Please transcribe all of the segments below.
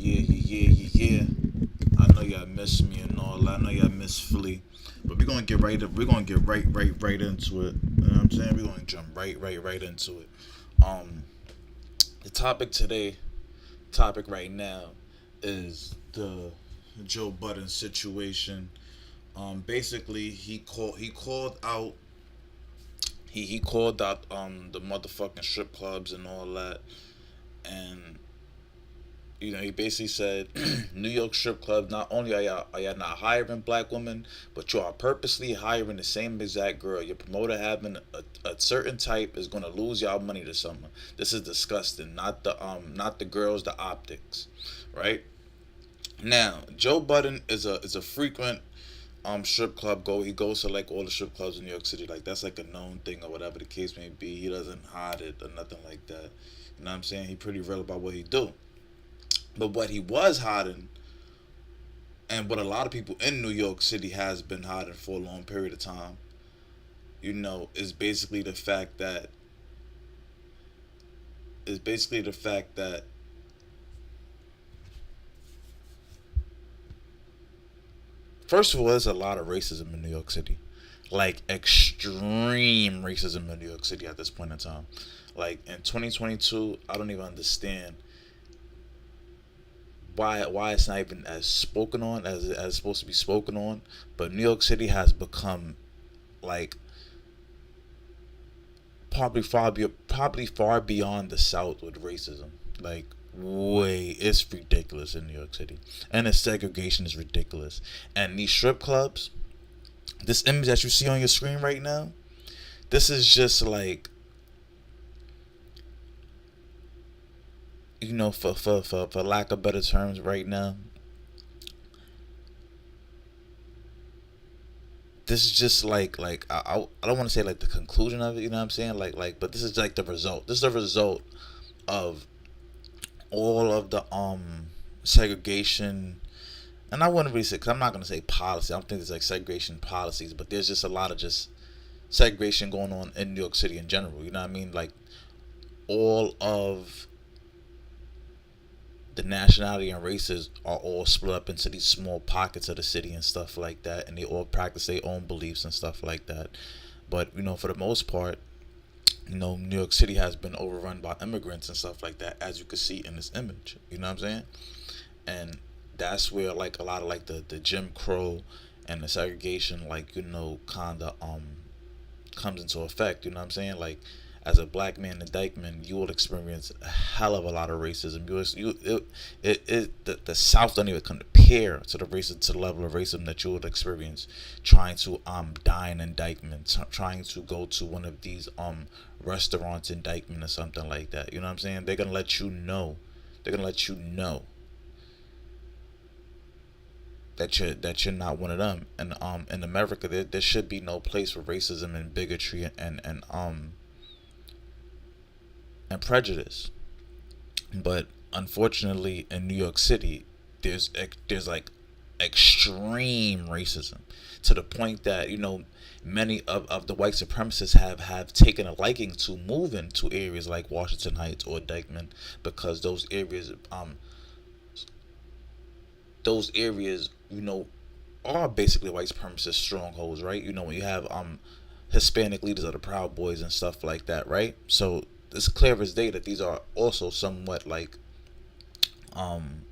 Yeah. I know y'all miss me and all that. I know y'all miss Philly, but we're gonna get right into it. You know what I'm saying? We're gonna jump right into it. Um, the topic right now, is the Joe Budden situation. Basically, he called out the motherfucking strip clubs and all that, and he basically said, New York strip clubs, not only are y'all not hiring black women, but you are purposely hiring the same exact girl. Your promoter having a certain type is gonna lose y'all money to someone. This is disgusting. Not the girls, the optics, right? Now, Joe Budden is a frequent strip club go. He goes to like all the strip clubs in New York City. Like that's like a known thing or whatever the case may be. He doesn't hide it or nothing like that. You know what I'm saying? He pretty real about what he do. But what he was hiding, and what a lot of people in New York City has been hiding for a long period of time, is basically the fact that first of all, there's a lot of racism in New York City, like extreme racism in New York City at this point in time. Like in 2022, I don't even understand why it's not even as spoken on as it's supposed to be spoken on. But New York City has become like probably far beyond the South with racism. Like way, it's ridiculous in New York City, and the segregation is ridiculous. And these strip clubs, this image that you see on your screen right now, this is just like, for lack of better terms, right now, this is just like I don't want to say like the conclusion of it. You know what I'm saying? But this is like the result. This is the result of all of the segregation. And I wouldn't really say, because I'm not going to say policy. I don't think there's like segregation policies, but there's just a lot of just segregation going on in New York City in general. You know what I mean? Like all of the nationality and races are all split up into these small pockets of the city and stuff like that, and they all practice their own beliefs and stuff like that. But for the most part, New York City has been overrun by immigrants and stuff like that, as you can see in this image. You know what I'm saying? And that's where like a lot of like the Jim Crow and the segregation, like kind of comes into effect. You know what I'm saying? Like as a black man in Dykeman, you will experience a hell of a lot of racism. The South don't even compare to the level of racism that you would experience trying to dine in Dykeman, trying to go to one of these restaurants in Dykeman or something like that. You know what I'm saying? They're gonna let you know. They're gonna let you know that you're not one of them. And in America, there should be no place for racism and bigotry and prejudice. But unfortunately, in New York City, there's like extreme racism, to the point that many of the white supremacists have taken a liking to moving to areas like Washington Heights or Dykeman, because those areas are basically white supremacist strongholds, right? When you have Hispanic leaders of the Proud Boys and stuff like that, right? So it's clear as day that these are also somewhat like um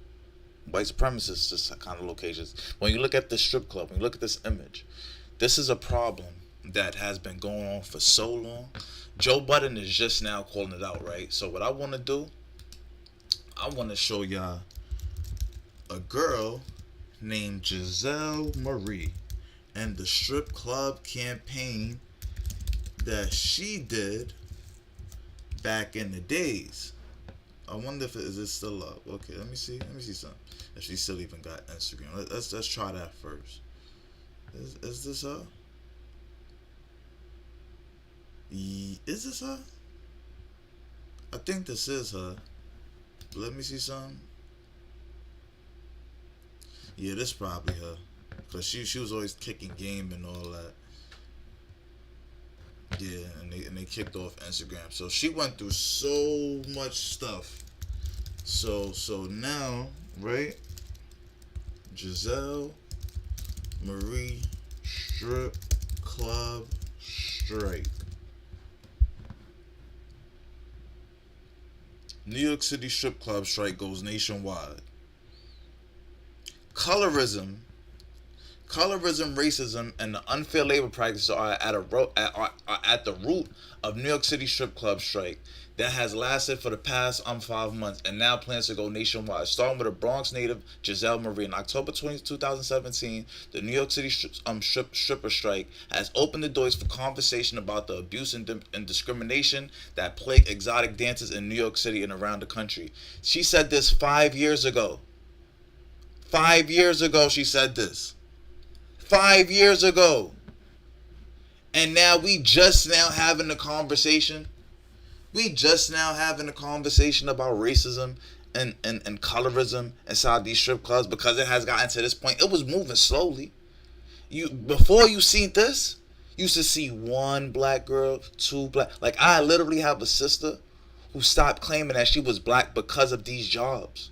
white supremacist just kind of locations. When you look at this strip club, when you look at this image, this is a problem that has been going on for so long. Joe Budden is just now calling it out, right? So what I want to do, I want to show y'all a girl named Giselle Marie and the strip club campaign that she did back in the days. I wonder if is it still up. Okay, let me see. Let me see something. If she still even got Instagram. Let's try that first. Is this her? Is this her? I think this is her. Let me see something. Yeah, this probably her. Cause she was always kicking game and all that. Yeah, and they kicked off Instagram. So she went through so much stuff. So now right? Giselle Marie strip club strike. New York City strip club strike goes nationwide. Colorism, racism, and the unfair labor practices are at the root of New York City strip club strike that has lasted for the past 5 months and now plans to go nationwide. Starting with a Bronx native, Giselle Marie. On October 2017, the New York City stripper strike has opened the doors for conversation about the abuse and discrimination that plague exotic dancers in New York City and around the country. She said this 5 years ago. 5 years ago, she said this. 5 years ago. And now we just now having a conversation. We just now having a conversation about racism and colorism inside these strip clubs because it has gotten to this point. It was moving slowly. Before you seen this, you used to see one black girl, two black. Like I literally have a sister who stopped claiming that she was black because of these jobs.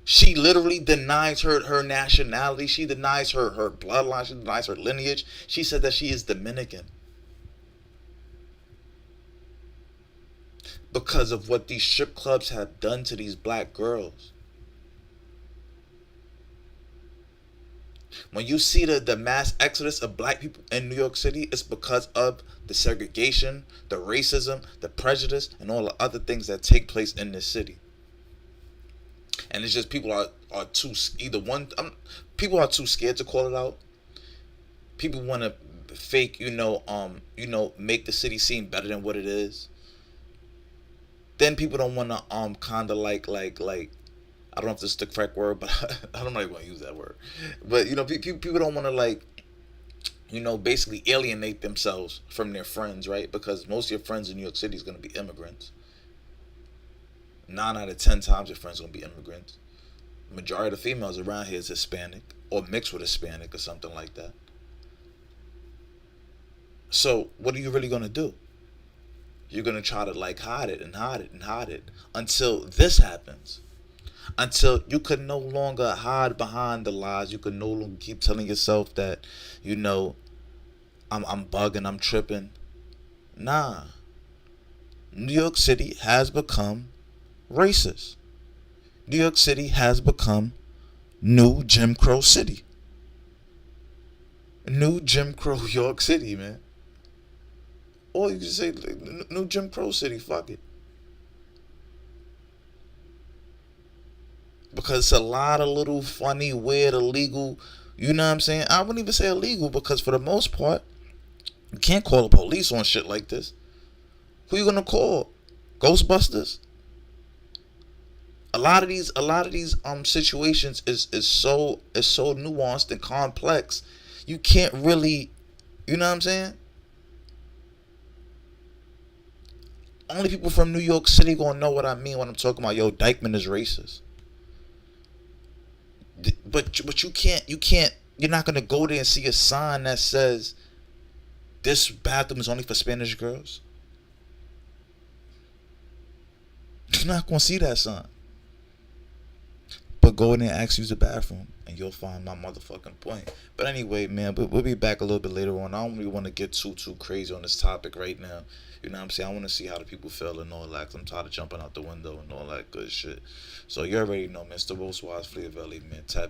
She literally denies her nationality. She denies her bloodline. She denies her lineage. She said that she is Dominican. Because of what these strip clubs have done to these black girls. When you see the mass exodus of black people in New York City, it's because of the segregation, the racism, the prejudice, and all the other things that take place in this city. And it's just people are too people are too scared to call it out. People want to fake, make the city seem better than what it is. Then people don't want to kind of like I don't know if this is the correct word, but I don't even want to use that word. But people don't want to basically alienate themselves from their friends, right? Because most of your friends in New York City is going to be immigrants. 9 out of 10 times your friends are going to be immigrants. Majority of the females around here is Hispanic or mixed with Hispanic or something like that. So what are you really going to do? You're going to try to hide it and hide it and hide it until this happens. Until you can no longer hide behind the lies. You can no longer keep telling yourself that, I'm bugging, I'm tripping. Nah. New York City has become racist. New York City has become New Jim Crow City. New Jim Crow York City, man. Or you can say New Jim Crow City, fuck it. Because it's a lot of little funny, weird, illegal, you know what I'm saying? I wouldn't even say illegal because for the most part, you can't call the police on shit like this. Who you gonna call? Ghostbusters? A lot of these situations is so nuanced and complex. You can't really, you know what I'm saying? Only people from New York City gonna know what I mean when I'm talking about Dykeman is racist. But you're not gonna go there and see a sign that says this bathroom is only for Spanish girls. You're not gonna see that sign. But go in there and ask use the bathroom and you'll find my motherfucking point. But anyway, man, we'll be back a little bit later on. I don't really want to get too crazy on this topic right now. You know what I'm saying? I want to see how the people feel and all that. I'm tired of jumping out the window and all that good shit. So you already know, Mr. Rose Wise Fleet Valley, man. Tap back.